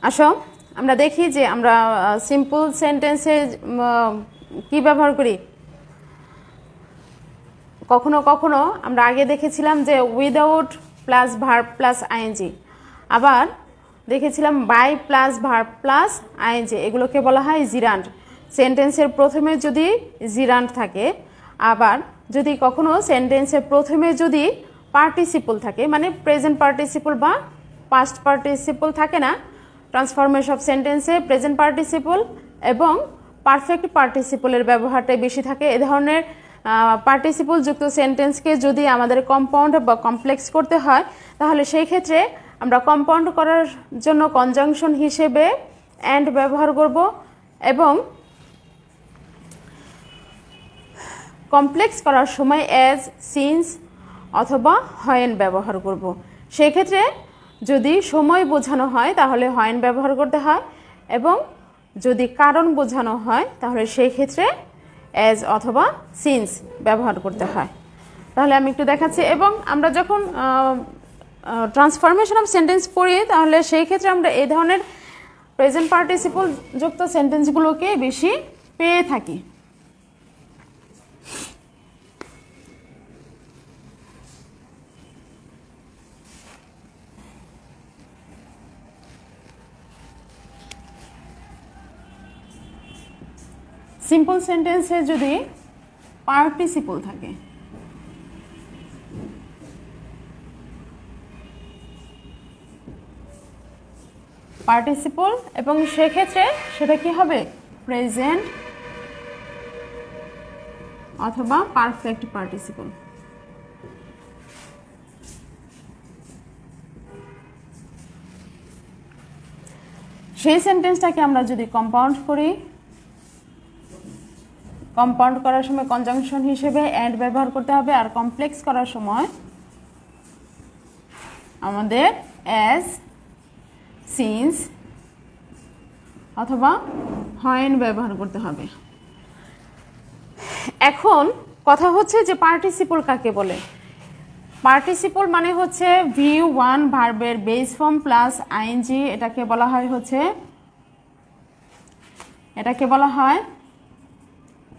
আসো আমরা দেখি যে আমরা সিম্পল সেন্টেন্সে কি ব্যবহার করি। কখনো কখনো আমরা আগে দেখেছিলাম যে without plus verb plus ING, আবার দেখেছিলাম by plus verb plus ING, এগুলোকে বলা হয় জিরান্ড। সেন্টেন্সের প্রথমে যদি জিরান্ড থাকে, আবার যদি কখনো সেন্টেন্সের প্রথমে যদি পার্টিসিপল থাকে, মানে প্রেজেন্ট পার্টিসিপল বা পাস্ট পার্টিসিপল থাকে না, ট্রান্সফরমেশন অফ সেন্টেন্সে প্রেজেন্ট পার্টিসিপল এবং পারফেক্ট পার্টিসিপলের ব্যবহারটাই বেশি থাকে। এ ধরনের পার্টিসিপল যুক্ত সেন্টেন্সকে যদি আমাদের কম্পাউন্ড বা কমপ্লেক্স করতে হয়, তাহলে সেই ক্ষেত্রে আমরা কম্পাউন্ড করার জন্য কনজাংশন হিসেবে অ্যান্ড ব্যবহার করব এবং কমপ্লেক্স করার সময় অ্যাজ, সিন্স অথবা হয়েন ব্যবহার করব। সেই ক্ষেত্রে যদি সময় বোঝানো হয় তাহলে হয়েন ব্যবহার করতে হয়, এবং যদি কারণ বোঝানো হয় তাহলে সেই ক্ষেত্রে অ্যাজ অথবা সিন্স ব্যবহার করতে হয়। তাহলে আমি একটু দেখাচ্ছি। এবং আমরা যখন ট্রান্সফরমেশন অফ সেন্টেন্স পড়ি তাহলে সেই ক্ষেত্রে আমরা এই ধরনের প্রেজেন্ট পার্টিসিপল যুক্ত সেন্টেন্সগুলোকে বেশি পেয়ে থাকি। সিম্পল সেন্টেন্সে যদি পার্টিসিপল থাকে, পার্টিসিপল, এবং সেক্ষেত্রে সেটা কি হবে, প্রেজেন্ট অথবা পারফেক্ট পার্টিসিপল। সেই সেন্টেন্সটাকে আমরা যদি কম্পাউন্ড করি, কম্পাউন্ড করার সময় কনজাংশন হিসেবে অ্যান্ড ব্যবহার করতে হবে, আর কমপ্লেক্স করার সময় আমাদের অ্যাজ, সিন্স অথবা হয়েন ব্যবহার করতে হবে। এখন কথা হচ্ছে যে পার্টিসিপল কাকে বলে। পার্টিসিপল মানে হচ্ছে V1 ভার্বের বেস ফর্ম প্লাস আইএনজি, এটাকে বলা হয়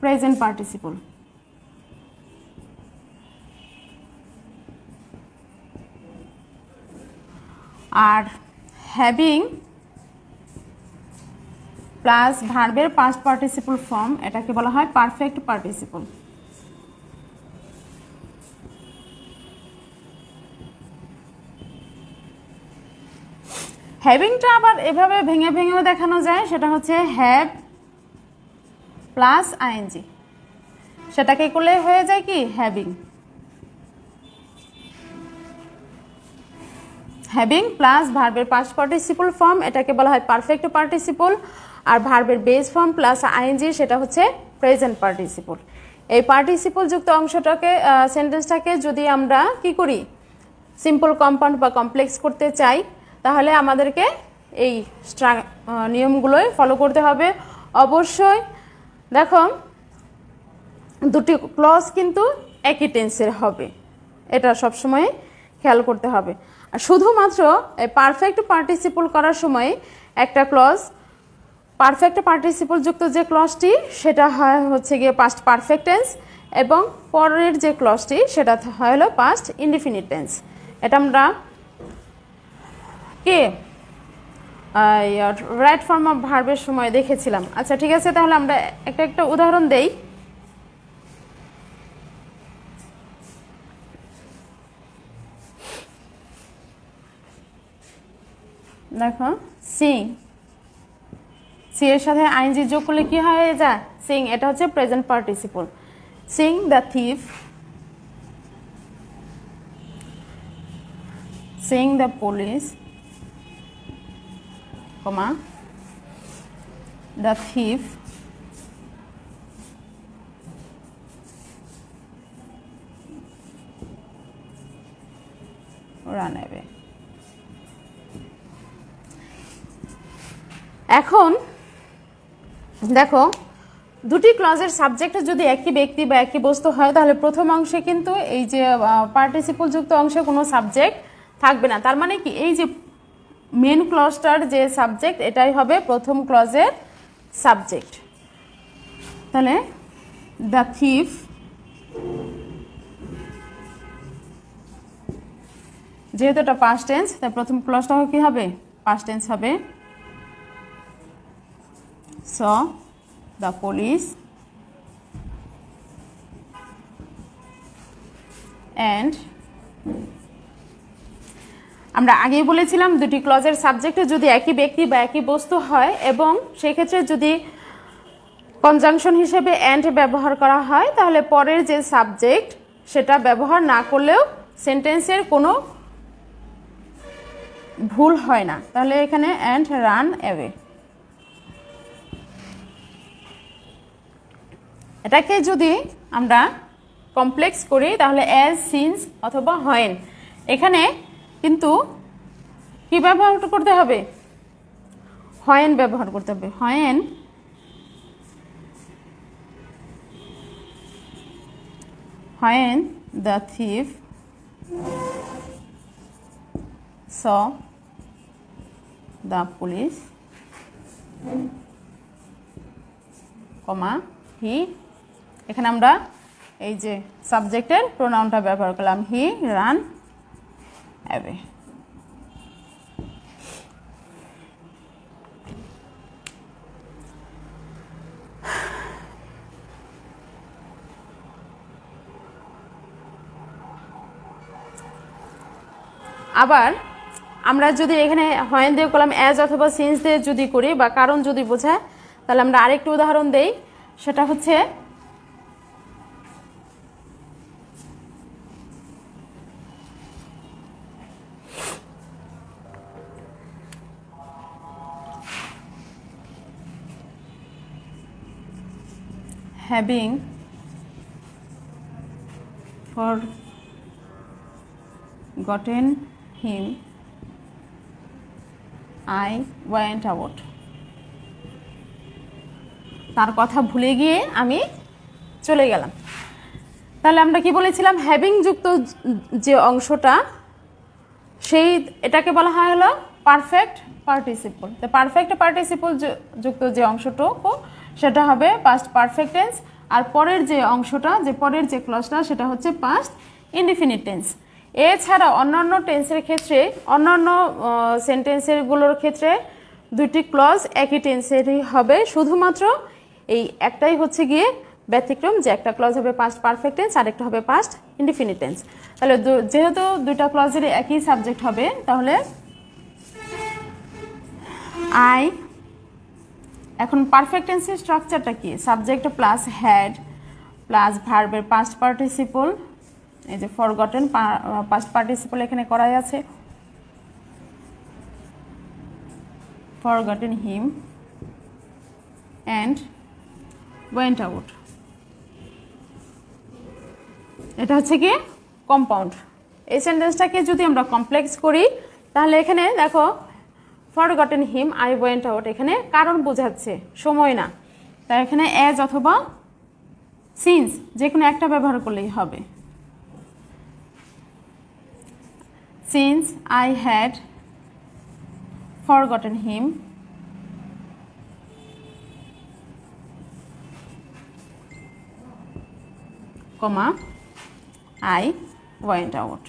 present participle. Are having plus ভার্বের পাস্ট পার্টিসিপল ফর্ম, এটাকে বলা হয় পারফেক্ট পার্টিসিপল। হ্যাভিংটা আবার এভাবে ভেঙে ভেঙেও দেখানো যায়, সেটা হচ্ছে হ্যাভ প্লাস আইএনজি, সেটাকে করলে হয়ে যায় কি হ্যাভিং। হ্যাভিং প্লাস ভার্বের পাস্ট পার্টিসিপল ফর্ম, এটাকে বলা হয় পারফেক্ট পার্টিসিপল। আর ভার্বের বেস ফর্ম প্লাস আইএনজি, সেটা হচ্ছে প্রেজেন্ট পার্টিসিপল। এই পার্টিসিপল যুক্ত অংশটাকে, সেন্টেন্সটাকে যদি আমরা কি করি, সিম্পল, কম্পাউন্ড বা কমপ্লেক্স করতে চাই, তাহলে আমাদেরকে এই নিয়মগুলোই ফলো করতে হবে অবশ্যই। দেখো, দুটি ক্লজ কিন্তু একই টেন্সের হবে, এটা সবসময় খেয়াল করতে হবে। আর শুধুমাত্র পারফেক্ট পার্টিসিপল করার সময় একটা ক্লজ, পারফেক্ট পার্টিসিপল যুক্ত যে ক্লজটি সেটা হয় হচ্ছে গিয়ে পাস্ট পারফেক্ট টেন্স, এবং পরের যে ক্লজটি সেটা হয় হলো পাস্ট ইনডিফিনিট টেন্স। এটা আমরা কে রাইট ফর্ম অফ ভার্বের সময় দেখেছিলাম। আচ্ছা ঠিক আছে, তাহলে আমরা একটা উদাহরণ দেই। দেখো, সিং, সি এর সাথে আইএনজি যোগ করলে কি হয়ে যায়, সিং। এটা হচ্ছে present participle. Singh the thief, Singh the police, comma the thief run away. এখন দেখো, দুটি ক্লজের সাবজেক্ট যদি একই ব্যক্তি বা একই বস্তু হয়, তাহলে প্রথম অংশে কিন্তু এই যে পার্টিসিপল যুক্ত অংশে কোনো সাবজেক্ট থাকবে না। তার মানে কি, এই যে মেন ক্লজটার যে সাবজেক্ট এটাই হবে প্রথম ক্লজের সাবজেক্ট। তাহলে দ্য থিফ যেহেতু এটা পাস্ট টেন্স তাই প্রথম ক্লজটা কি হবে? পাস্ট টেন্স হবে। saw the police and আমরা আগেই বলেছিলাম দুটি ক্লজের সাবজেক্টে যদি একই ব্যক্তি বা একই বস্তু হয় এবং সেক্ষেত্রে যদি কনজাংশন হিসেবে অ্যান্ড ব্যবহার করা হয় তাহলে পরের যে সাবজেক্ট সেটা ব্যবহার না করলেও সেন্টেন্সের কোনো ভুল হয় না। তাহলে এখানে অ্যান্ড রান অ্যাওয়ে, এটাকে যদি আমরা কমপ্লেক্স করি তাহলে অ্যাজ, সিন্স অথবা হোয়েন। এখানে কিন্তু কি ব্যবহার করতে হবে? হোয়েন ব্যবহার করতে হবে। When the thief saw the police, কমা হি, এখানে আমরা এই যে সাবজেক্টের প্রোনাউনটা ব্যবহার করলাম, হি রান অ্যাওয়ে। আবার আমরা যদি এখানে হোয়েন দিয়ে করলাম অ্যাজ অথবা সিন্স দিয়ে যদি করি বা কারণ যদি বোঝায় তাহলে আমরা আরেকটু উদাহরণ দেই, সেটা হচ্ছে having forgotten him I went out, তার কথা ভুলে গিয়ে আমি চলে গেলাম। তাহলে আমরা কি বলেছিলাম? হ্যাভিং যুক্ত যে অংশটা সেই এটাকে বলা হয় হলো পারফেক্ট পার্টিসিপল। তো পারফেক্ট পার্টিসিপল যুক্ত যে অংশটুকু সেটা হবে পাস্ট পারফেক্ট টেন্স, আর পরের যে অংশটা, যে পরের যে ক্লজটা সেটা হচ্ছে পাস্ট ইনডিফিনিট টেন্স। এছাড়া অন্যান্য টেন্সের ক্ষেত্রে, অন্যান্য সেন্টেন্সেরগুলোর ক্ষেত্রে দুটি ক্লজ একই টেন্সেরই হবে, শুধুমাত্র এই একটাই হচ্ছে গিয়ে ব্যতিক্রম, যে একটা ক্লজ হবে পাস্ট পারফেক্ট টেন্স আর একটা হবে পাস্ট ইনডিফিনিট টেন্স। তাহলে যেহেতু দুইটা ক্লজের একই সাবজেক্ট হবে তাহলে আই, এখন পারফেক্ট টেন্সের স্ট্রাকচারটা কি? সাবজেক্ট প্লাস হ্যাড প্লাস ভার্বের পাস্ট পার্টিসিপল, এই যে ফরগটেন পাস্ট পার্টিসিপল এখানে করাই আছে, forgotten him and went out. এটা হচ্ছে কি কম্পাউন্ড। এই সেন্টেন্সটাকে যদি আমরা কমপ্লেক্স করি তাহলে এখানে দেখো forgotten him I went out, এখানে কারণ বোঝাচ্ছে, সময় না। তাই এখানে অ্যাজ অথবা সিন্স যে কোনো একটা ব্যবহার করলেই হবে। Since I had forgotten him comma I went out.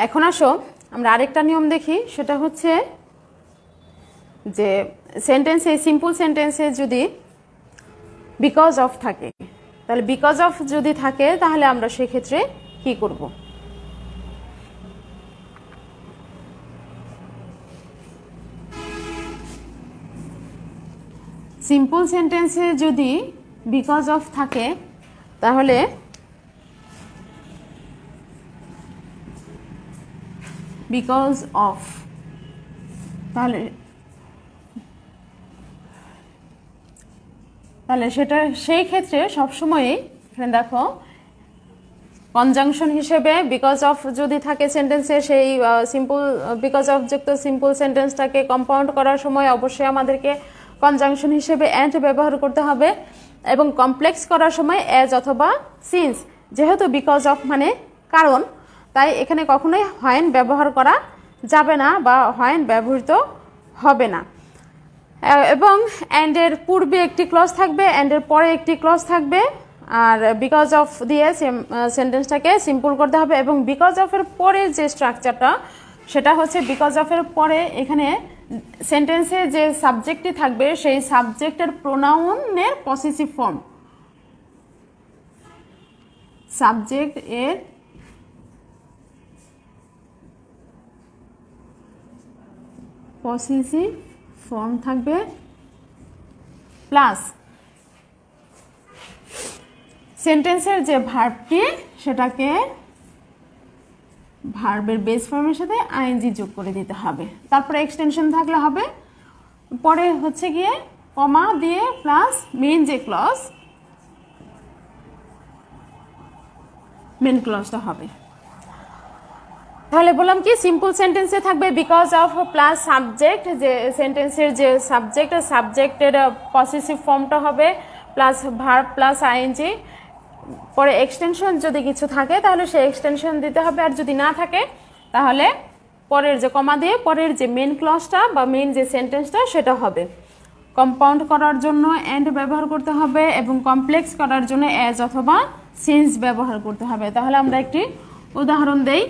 এখন আসো আমরা আরেকটা নিয়ম দেখি, সেটা হচ্ছে যে সেন্টেন্সে, সিম্পল সেন্টেন্সে যদি বিকজ অফ থাকে, তাহলে বিকজ অফ যদি থাকে তাহলে আমরা সেক্ষেত্রে কি করব? সিম্পল সেন্টেন্সে যদি বিকজ অফ থাকে তাহলে বিকজ অফ, তাহলে সেটা সেই ক্ষেত্রে সবসময়ই এখানে দেখো কনজাংশন হিসেবে বিকজ অফ যদি থাকে সেন্টেন্সে, সেই সিম্পল বিকজ অফ যুক্ত সিম্পল সেন্টেন্সটাকে কম্পাউন্ড করার সময় অবশ্যই আমাদেরকে কনজাংশন হিসেবে অ্যান্ড ব্যবহার করতে হবে, এবং কমপ্লেক্স করার সময় অ্যাজ অথবা সিন্স। যেহেতু বিকজ অফ মানে কারণ, তাই এখানে কখনোই হোয়েন ব্যবহার করা যাবে না বা হোয়েন ব্যবহৃত হবে না। এবং অ্যান্ডের পূর্বে একটি ক্লজ থাকবে, অ্যান্ডের পরে একটি ক্লজ থাকবে, আর বিকজ অফ দিয়ে সেন্টেন্সটাকে সিম্পল করতে হবে। এবং বিকজ অফের পরে যে স্ট্রাকচারটা সেটা হচ্ছে বিকজ অফের পরে এখানে সেন্টেন্সে যে সাবজেক্টটি থাকবে সেই সাবজেক্টের প্রোনাউনের পসেসিভ ফর্ম, সাবজেক্ট এর পসেসিভ ফর্ম থাকবে, প্লাস সেন্টেন্সের যে ভার্বটি সেটাকে ভার্বের বেস ফর্মের সাথে আইএনজি যোগ করে দিতে হবে। তারপরে এক্সটেনশন থাকলে হবে, পরে হচ্ছে গিয়ে কমা দিয়ে প্লাস মেইন যে ক্লজ, মেইন ক্লজটা হবে। তাহলে বললাম কি সিম্পল সেন্টেন্সে থাকবে বিকজ অফ প্লাস সাবজেক্ট, যে সেন্টেন্সের যে সাবজেক্ট, সাবজেক্টের পসেসিভ ফর্মটা হবে প্লাস ভার্ব প্লাস আইএনজি। পরে এক্সটেনশন যদি কিছু থাকে তাহলে সেই এক্সটেনশন দিতে হবে, আর যদি না থাকে তাহলে পরের যে কমা দিয়ে পরের যে মেন ক্লজটা বা মেন যে সেন্টেন্সটা সেটা হবে। কম্পাউন্ড করার জন্য অ্যান্ড ব্যবহার করতে হবে এবং কমপ্লেক্স করার জন্য অ্যাজ অথবা সিন্স ব্যবহার করতে হবে। তাহলে আমরা একটি উদাহরণ দেই।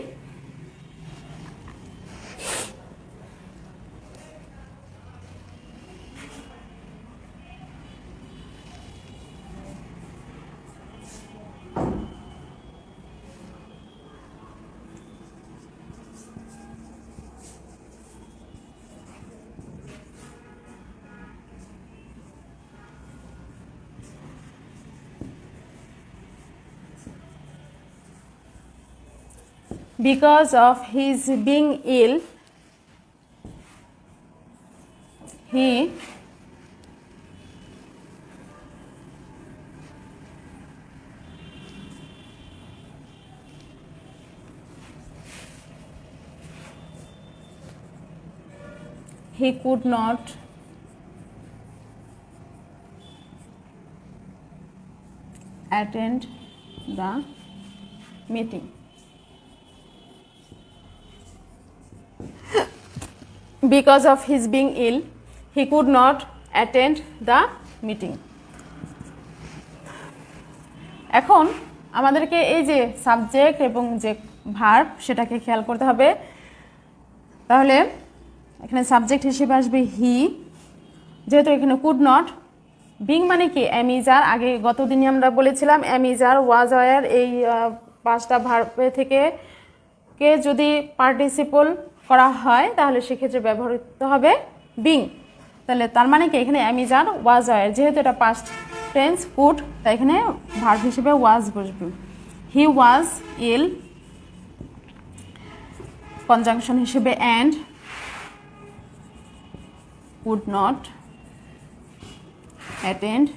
Because of his being ill, he could not attend the meeting. Because of his being ill, he could not attend the meeting. এখন আমাদেরকে এই যে সাবজেক্ট এবং যে ভার্ব সেটাকে খেয়াল করতে হবে। তাহলে এখানে সাবজেক্ট হিসেবে আসবে হি, যেহেতু এখানে কুড নট, বিং মানে কি এম ইজ আর, আগে গত দিনে আমরা বলেছিলাম am is are, was were, এই পাঁচটা ভার্বে থেকে কে যদি পার্টিসিপল করা হয় তাহলে সেক্ষেত্রে ব্যবহৃত হবে বিং। তাহলে তার মানে কি এখানে am is are was were, যেহেতু এটা পাস্ট টেন্স কুড, তাই এখানে ভার্ব হিসেবে ওয়াজ বসবে। হি ওয়াজ ইল, কনজাংশন হিসেবে and, could not attend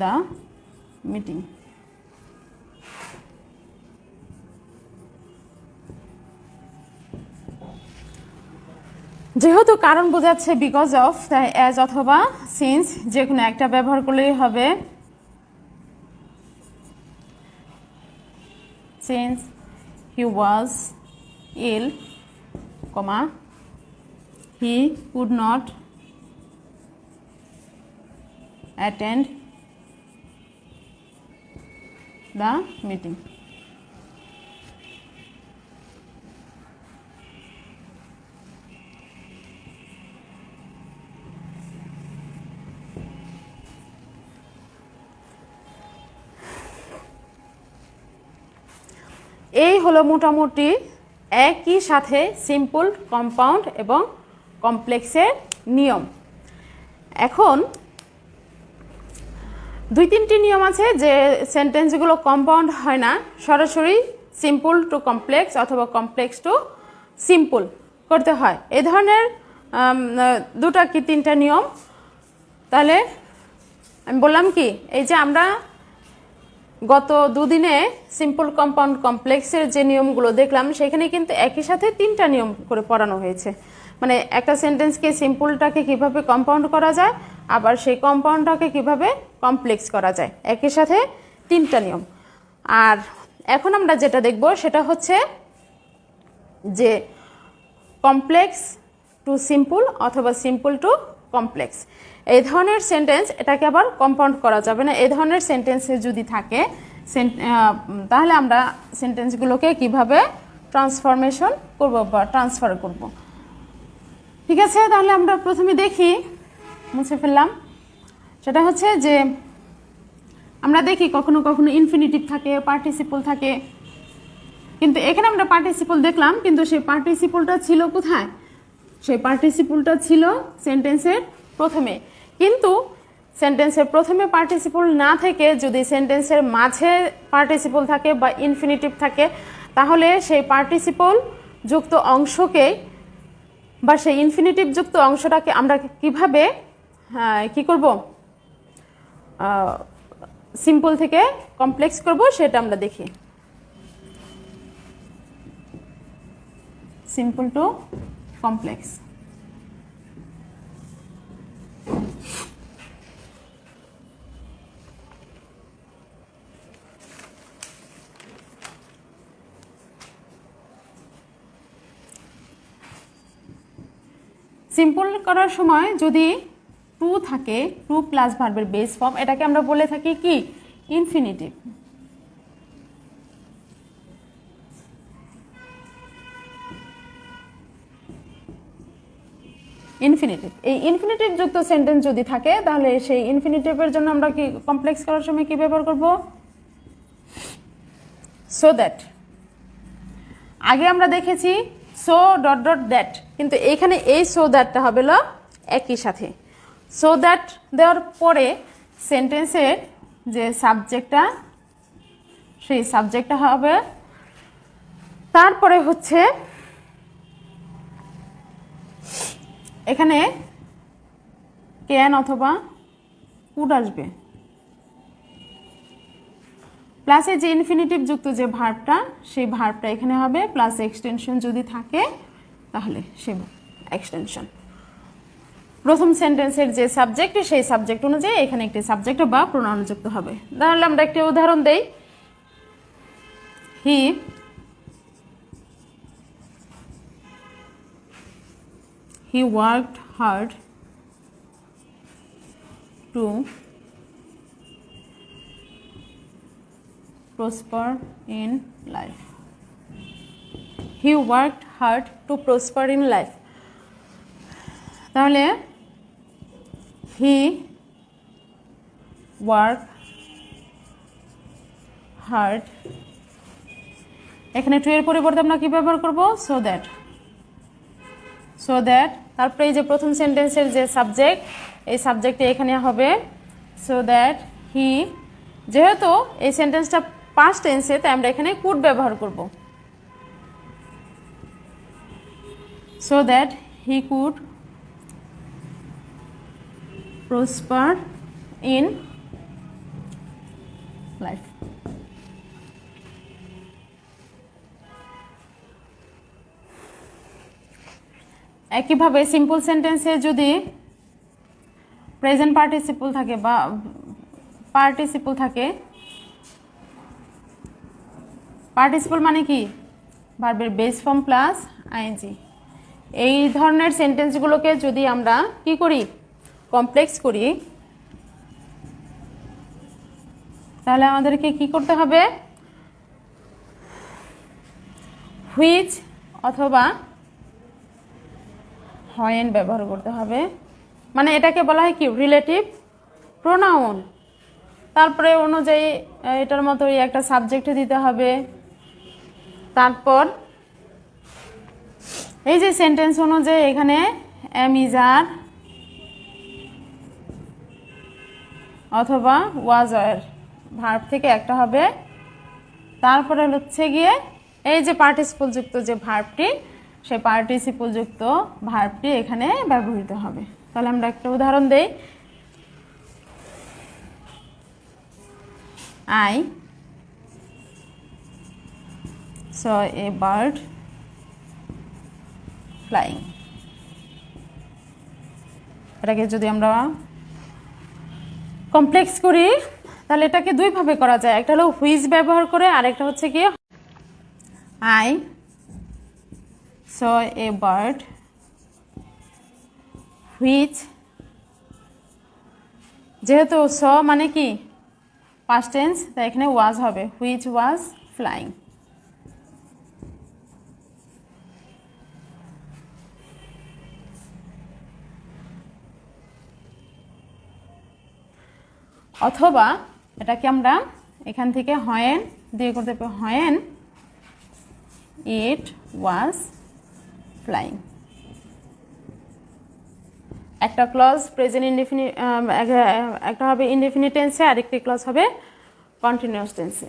the meeting. যেহেতু কারণ বোঝাচ্ছে বিকজ অফ, তাই অ্যাজ অথবা সিন্স যে কোনো একটা ব্যবহার করলেই হবে। Since he was ill, comma, he could not attend the meeting. এই হলো মোটামুটি একই সাথে সিম্পল, কম্পাউন্ড এবং কমপ্লেক্সের নিয়ম। এখন 2-3টি নিয়ম আছে যে সেন্টেন্সগুলো কম্পাউন্ড হয় না, সরাসরি সিম্পল টু কমপ্লেক্স অথবা কমপ্লেক্স টু সিম্পল করতে হয়। এই ধরনের 2টা কি 3টা নিয়ম। তাহলে আমি বললাম কি, এই যে আমরা গত দুদিনে সিম্পল কম্পাউন্ড কমপ্লেক্সের যে নিয়মগুলো দেখলাম, সেখানে কিন্তু একই সাথে 3টা নিয়ম করে পড়ানো হয়েছে। মানে একটা সেন্টেন্সকে সিম্পলটাকে কিভাবে কম্পাউন্ড করা যায়, আবার সেই কম্পাউন্ডটাকে কিভাবে কমপ্লেক্স করা যায়, একই সাথে 3টা নিয়ম। আর এখন আমরা যেটা দেখব সেটা হচ্ছে যে কমপ্লেক্স টু সিম্পল অথবা সিম্পল টু কমপ্লেক্স। এই ধরনের সেন্টেন্স এটাকে আবার কম্পাউন্ড করা যাবে না। এই ধরনের সেন্টেন্সে যদি থাকে তাহলে আমরা সেন্টেন্সগুলোকে কিভাবে ট্রান্সফরমেশন করব বা ট্রান্সফার করব। ঠিক আছে, তাহলে আমরা প্রথমে দেখি, মুছে ফেললাম। সেটা হচ্ছে যে আমরা দেখি কখনো কখনো ইনফিনিটিভ থাকে, পার্টিসিপল থাকে, কিন্তু এখানে আমরা পার্টিসিপল দেখলাম, কিন্তু সেই পার্টিসিপলটা ছিল কোথায়? সেই পার্টিসিপলটা ছিল সেন্টেন্সের প্রথমে। কিন্তু সেন্টেন্সের প্রথমে পার্টিসিপল না থেকে যদি সেন্টেন্সের মাঝে পার্টিসিপল থাকে বা ইনফিনিটিভ থাকে, তাহলে সেই পার্টিসিপল যুক্ত অংশকে বা সেই ইনফিনিটিভ যুক্ত অংশটাকে আমরা কিভাবে কি করব, সিম্পল থেকে কমপ্লেক্স করব, সেটা আমরা দেখি। Simple to complex. সিম্পল করার সময় যদি টু থাকে, টু প্লাস ভার্বের বেস ফর্ম, এটাকে আমরা বলে থাকি কি? ইনফিনিটিভ। ইনফিনিটিভ, এই ইনফিনিটিভ যুক্ত সেন্টেন্স যদি থাকে, তাহলে সেই ইনফিনিটিভের জন্য আমরা কি কমপ্লেক্স করার সময় কি ব্যবহার করব? So that. আগে আমরা দেখেছি সো ডট ডট দ্যাট, কিন্তু এইখানে এই সো দ্যাটটা হবে একই সাথে। সো দ্যাট দেওয়ার পরে সেন্টেন্সের যে সাবজেক্টটা, সেই সাবজেক্টটা হবে, তারপরে হচ্ছে এখানে ক্যান অথবা কুড আসবে, প্লাসে যে ইনফিনিটিভ যুক্ত যে ভার্বটা, সেই ভার্বটা এখানে হবে, প্লাস এক্সটেনশন যদি থাকে তাহলে সে এক্সটেনশন। প্রথম সেন্টেন্সের যে সাবজেক্ট, সেই সাবজেক্ট অনুযায়ী এখানে একটি সাবজেক্ট বা প্রোনাউন যুক্ত হবে। তাহলে আমরা একটি উদাহরণ দেই। He worked hard to prosper in life. He worked hard to prosper in life. তাহলে he worked hard, এখানে টু এর পরিবর্তে আমরা কি ব্যবহার করব? So that. সো দ্যাট, তারপরে এই যে প্রথম সেন্টেন্সের যে সাবজেক্ট, এই সাবজেক্টে এখানে হবে সো দ্যাট হি। যেহেতু এই সেন্টেন্সটা পাস্ট টেন্সে, তাই আমরা এখানে কুড ব্যবহার করব। So that he could prosper in life. একইভাবে সিম্পল সেন্টেন্সে যদি প্রেজেন্ট পার্টিসিপল থাকে বা পার্টিসিপল থাকে, পার্টিসিপল মানে কি? ভার্বের বেস ফর্ম প্লাস আইএনজি। এই ধরনের সেন্টেন্সগুলোকে যদি আমরা কি করি? কমপ্লেক্স করি, তাহলে আমাদেরকে কি করতে হবে? হুইচ অথবা হয়েন ব্যবহার করতে হবে। মানে এটাকে বলা হয় কি? Relative pronoun. তারপরে অনুযায়ী এটার মতোই একটা সাবজেক্ট দিতে হবে। তারপর এই যে সেন্টেন্স অনুযায়ী এখানে এম ইজ আর অথবা ওয়াজ ওয়ার ভার্ব থেকে একটা হবে। তারপরে হচ্ছে গিয়ে এই যে পার্টিসিপল যুক্ত যে ভার্বটি, সেই পার্টিসিপল যুক্ত ভার্বটি এখানে ব্যবহৃত হবে। তাহলে আমরা একটা উদাহরণ দেই। I saw a bird flying। এটাকে যদি আমরা কমপ্লেক্স করি তাহলে এটাকে দুইভাবে করা যায়, একটা হলো হুইচ ব্যবহার করে, আরেকটা হচ্ছে কি I saw a bird which, যেহেতু saw মানে কি past tense, তাই এখানে was হবে, which was flying। অথবা এটাকে আমরা এখান থেকে when দিয়ে করতে পারি, when it was flying। একটা ক্লজ প্রেজেন্ট ইনডেফিনিট, একটা হবে ইনডেফিনিট টেন্সে, আরেকটি ক্লজ হবে কন্টিনিউয়াস টেন্সে।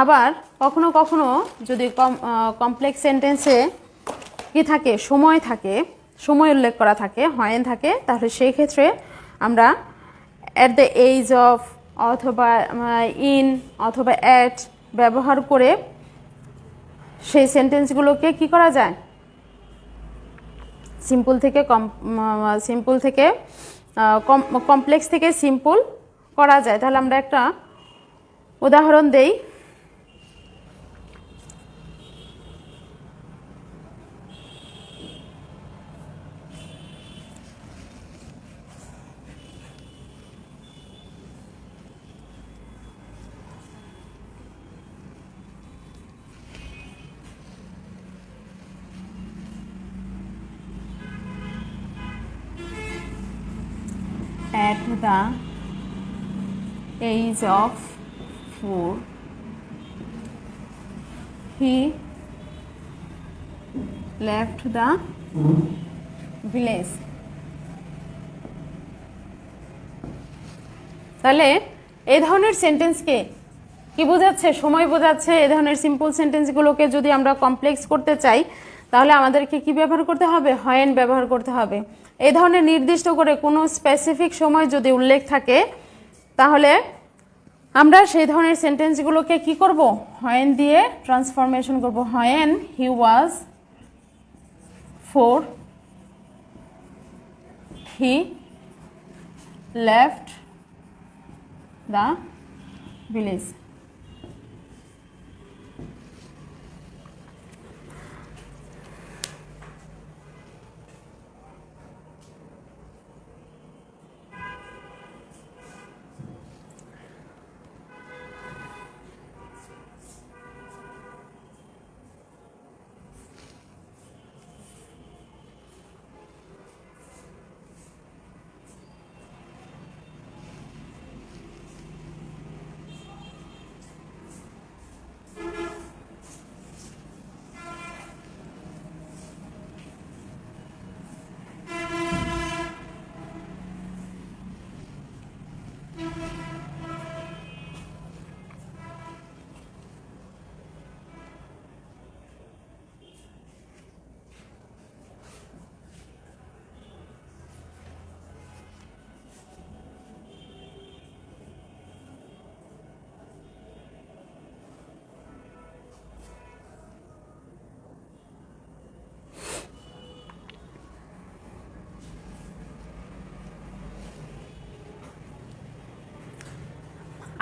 আবার কখনো কখনো যদি কমপ্লেক্স সেন্টেন্সে কি থাকে, সময় থাকে, সময় উল্লেখ করা থাকে, হয় থাকে, তাহলে সেই ক্ষেত্রে আমরা অ্যাট দ্য এজ অফ অথবা ইন অথবা অ্যাট ব্যবহার করে সেই সেন্টেন্সগুলোকে কি করা যায়, সিম্পল থেকে কমপ্লেক্স থেকে সিম্পল করা যায়। তাহলে আমরা একটা উদাহরণ দেই। At the age of 4 he left the village। তাহলে এই ধরনের সেন্টেন্সকে কি বোঝাচ্ছে, সময় বোঝাচ্ছে। এই ধরনের সিম্পল সেন্টেন্সগুলোকে যদি আমরা কমপ্লেক্স করতে চাই তাহলে আমাদেরকে কি ব্যবহার করতে হবে, when ব্যবহার করতে হবে। এই ধরনের নির্দিষ্ট করে কোনো স্পেসিফিক সময় যদি উল্লেখ থাকে তাহলে আমরা সেই ধরনের সেন্টেন্সগুলোকে কি করব, when দিয়ে ট্রান্সফরমেশন করব। when he was 4 he left the village।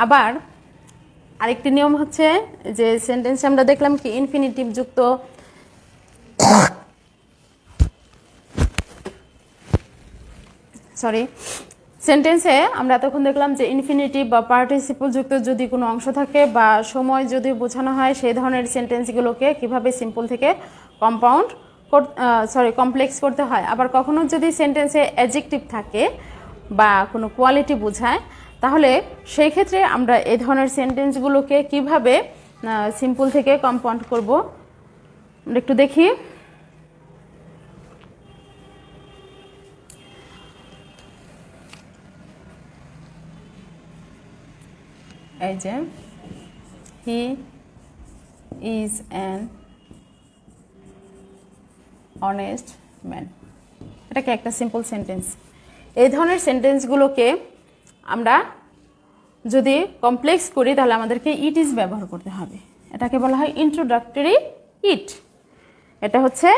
আবার আরেকটি নিয়ম হচ্ছে যে সেন্টেন্সে আমরা দেখলাম কি ইনফিনিটিভ যুক্ত সেন্টেন্সে আমরা তখন দেখলাম যে ইনফিনিটিভ বা পার্টিসিপল যুক্ত যদি কোনো অংশ থাকে বা সময় যদি বোঝানো হয় সেই ধরনের সেন্টেন্সগুলোকে কিভাবে সিম্পল থেকে কম্পাউন্ড কমপ্লেক্স করতে হয়। আবার কখনো যদি সেন্টেন্সে অ্যাডজেক্টিভ থাকে বা কোনো কোয়ালিটি বোঝায়, তাহলে সেই ক্ষেত্রে আমরা এই ধরনের সেন্টেন্সগুলোকে কিভাবে সিম্পল থেকে কম্পাউন্ড করব আমরা একটু দেখি। এই যে he is an honest man, এটাকে একটা সিম্পল সেন্টেন্স। এই ধরনের সেন্টেন্সগুলোকে আমরা যদি কমপ্লেক্স করি তাহলে আমাদেরকে ইট ইজ ব্যবহার করতে হবে। এটাকে বলা হয় ইন্ট্রোডাক্টরি ইট। এটা হচ্ছে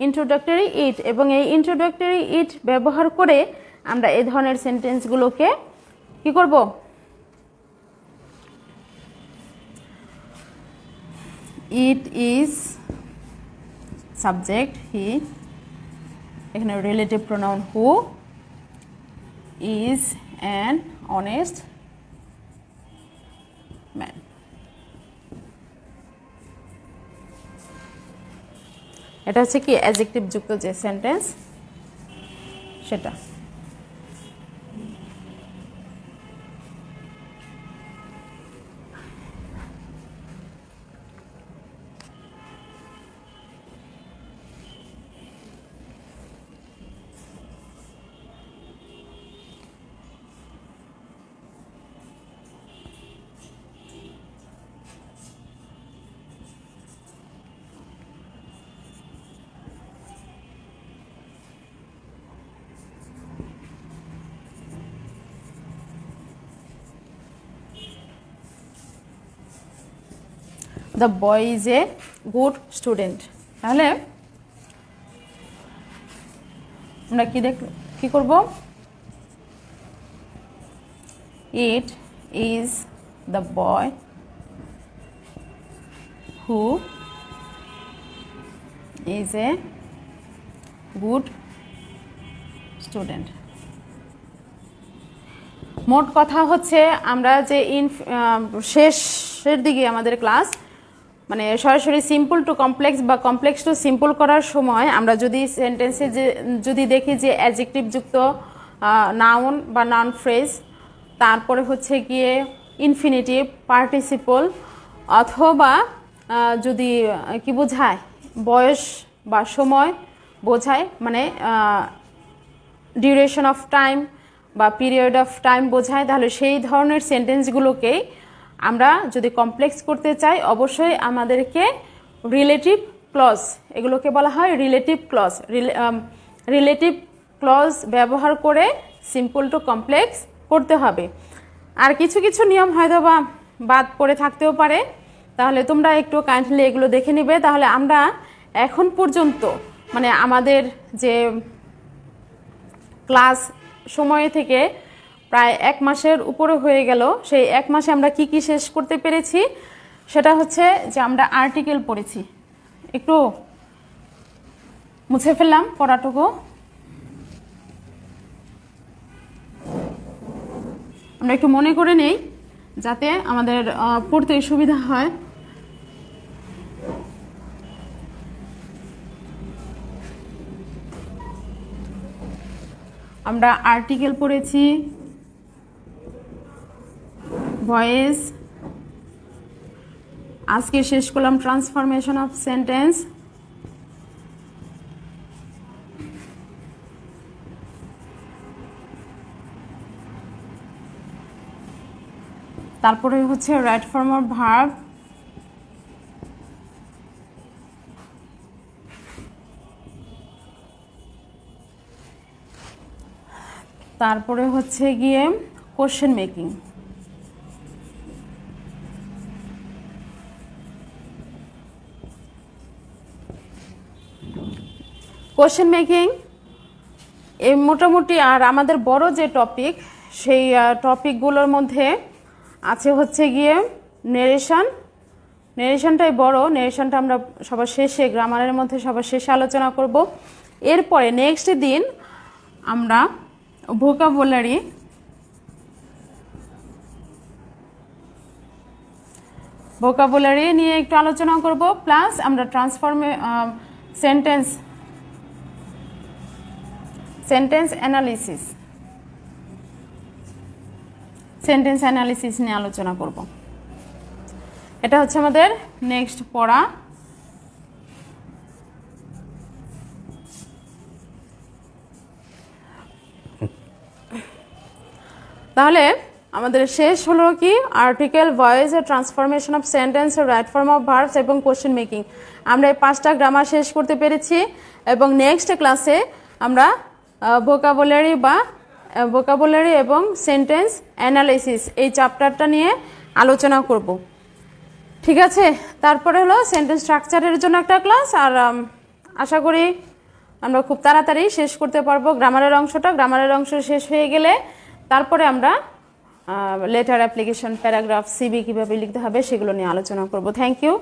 ইন্ট্রোডাক্টরি ইট, এবং এই ইন্ট্রোডাক্টরি ইট ব্যবহার করে আমরা এই ধরনের সেন্টেন্সগুলোকে কি করব? ইট ইজ সাবজেক্ট হি, এখানে relative pronoun who, is an honest man. এটা হচ্ছে কি অ্যাডজেক্টিভ যুক্ত যে সেন্টেন্স সেটা। The boy is a good student. তাহলে আমরা কি করব? It is the boy who is a good student. মোট কথা হচ্ছে আমরা যে শেষের দিকে আমাদের ক্লাস মানে সরাসরি সিম্পল টু কমপ্লেক্স বা কমপ্লেক্স টু সিম্পল করার সময় আমরা যদি সেন্টেন্সে যদি দেখি যে অ্যাডজেক্টিভ যুক্ত নাউন বা নাউন ফ্রেজ, তারপরে হচ্ছে গিয়ে ইনফিনিটিভ, পার্টিসিপল, অথবা যদি কি বোঝায় বয়স বা সময় বোঝায়, মানে ডিউরেশন অফ টাইম বা পিরিয়ড অফ টাইম বোঝায়, তাহলে সেই ধরনের সেন্টেন্সগুলোকেই আমরা যদি কমপ্লেক্স করতে চাই অবশ্যই আমাদেরকে রিলেটিভ ক্লজ, এগুলোকে বলা হয় রিলেটিভ ক্লজ, রিলেটিভ ক্লজ ব্যবহার করে সিম্পল টু কমপ্লেক্স করতে হবে। আর কিছু কিছু নিয়ম হয়তো বা বাদ পড়ে থাকতেও পারে, তাহলে তোমরা একটু কাইন্ডলি এগুলো দেখে নিবে। তাহলে আমরা এখন পর্যন্ত মানে আমাদের যে ক্লাস সময় থেকে প্রায় 1 মাসের উপরে হয়ে গেল, সেই 1 মাসে আমরা কি কি শেষ করতে পেরেছি সেটা হচ্ছে যে আমরা আর্টিকেল পড়েছি, একটু মুছে ফেললাম পড়াটুকু। আমরা একটু মনে করে নেই যাতে আমাদের পড়তে সুবিধা হয়। আমরা আর্টিকেল পড়েছি, ভয়েস, আজকে শেষ করলাম ট্রান্সফরমেশন অফ সেন্টেন্স, তারপরে হচ্ছে রাইট ফর্ম অফ ভার্ব, তারপরে হচ্ছে গিয়ে কোশ্চেন মেকিং। কোশ্চেন মেকিং এই মোটামুটি, আর আমাদের বড় যে টপিক সেই টপিকগুলোর মধ্যে আছে হচ্ছে গিয়ে নেরেশন। নেরেশনটাই বড়, নেরেশনটা আমরা সবার শেষে গ্রামারের মধ্যে সবার শেষে আলোচনা করব। এরপরে নেক্সট দিন আমরা ভোকাবুলারি, ভোকাবুলারি নিয়ে একটু আলোচনা করব, প্লাস আমরা সেন্টেন্স সেন্টেন্স অ্যানালিসিস নিয়ে আলোচনা করব। এটা হচ্ছে আমাদের নেক্সট পড়া। তাহলে আমাদের শেষ হলো কি article, voice, transformation of sentence, right form of verbs এবং কোশ্চেন মেকিং। আমরা এই 5টা গ্রামার শেষ করতে পেরেছি এবং নেক্সট ক্লাসে আমরা ভোকাবুলারি এবং সেন্টেন্স অ্যানালাইসিস এই চ্যাপ্টারটা নিয়ে আলোচনা করব। ঠিক আছে, তারপরে হলো সেন্টেন্স স্ট্রাকচারের জন্য একটা ক্লাস। আর আশা করি আমরা খুব তাড়াতাড়ি শেষ করতে পারবো গ্রামারের অংশটা। গ্রামারের অংশ শেষ হয়ে গেলে তারপরে আমরা লেটার, অ্যাপ্লিকেশন, প্যারাগ্রাফ, সিবি কীভাবে লিখতে হবে সেগুলো নিয়ে আলোচনা করব। থ্যাংক ইউ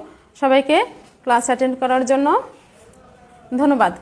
সবাইকে ক্লাস অ্যাটেন্ড করার জন্য, ধন্যবাদ।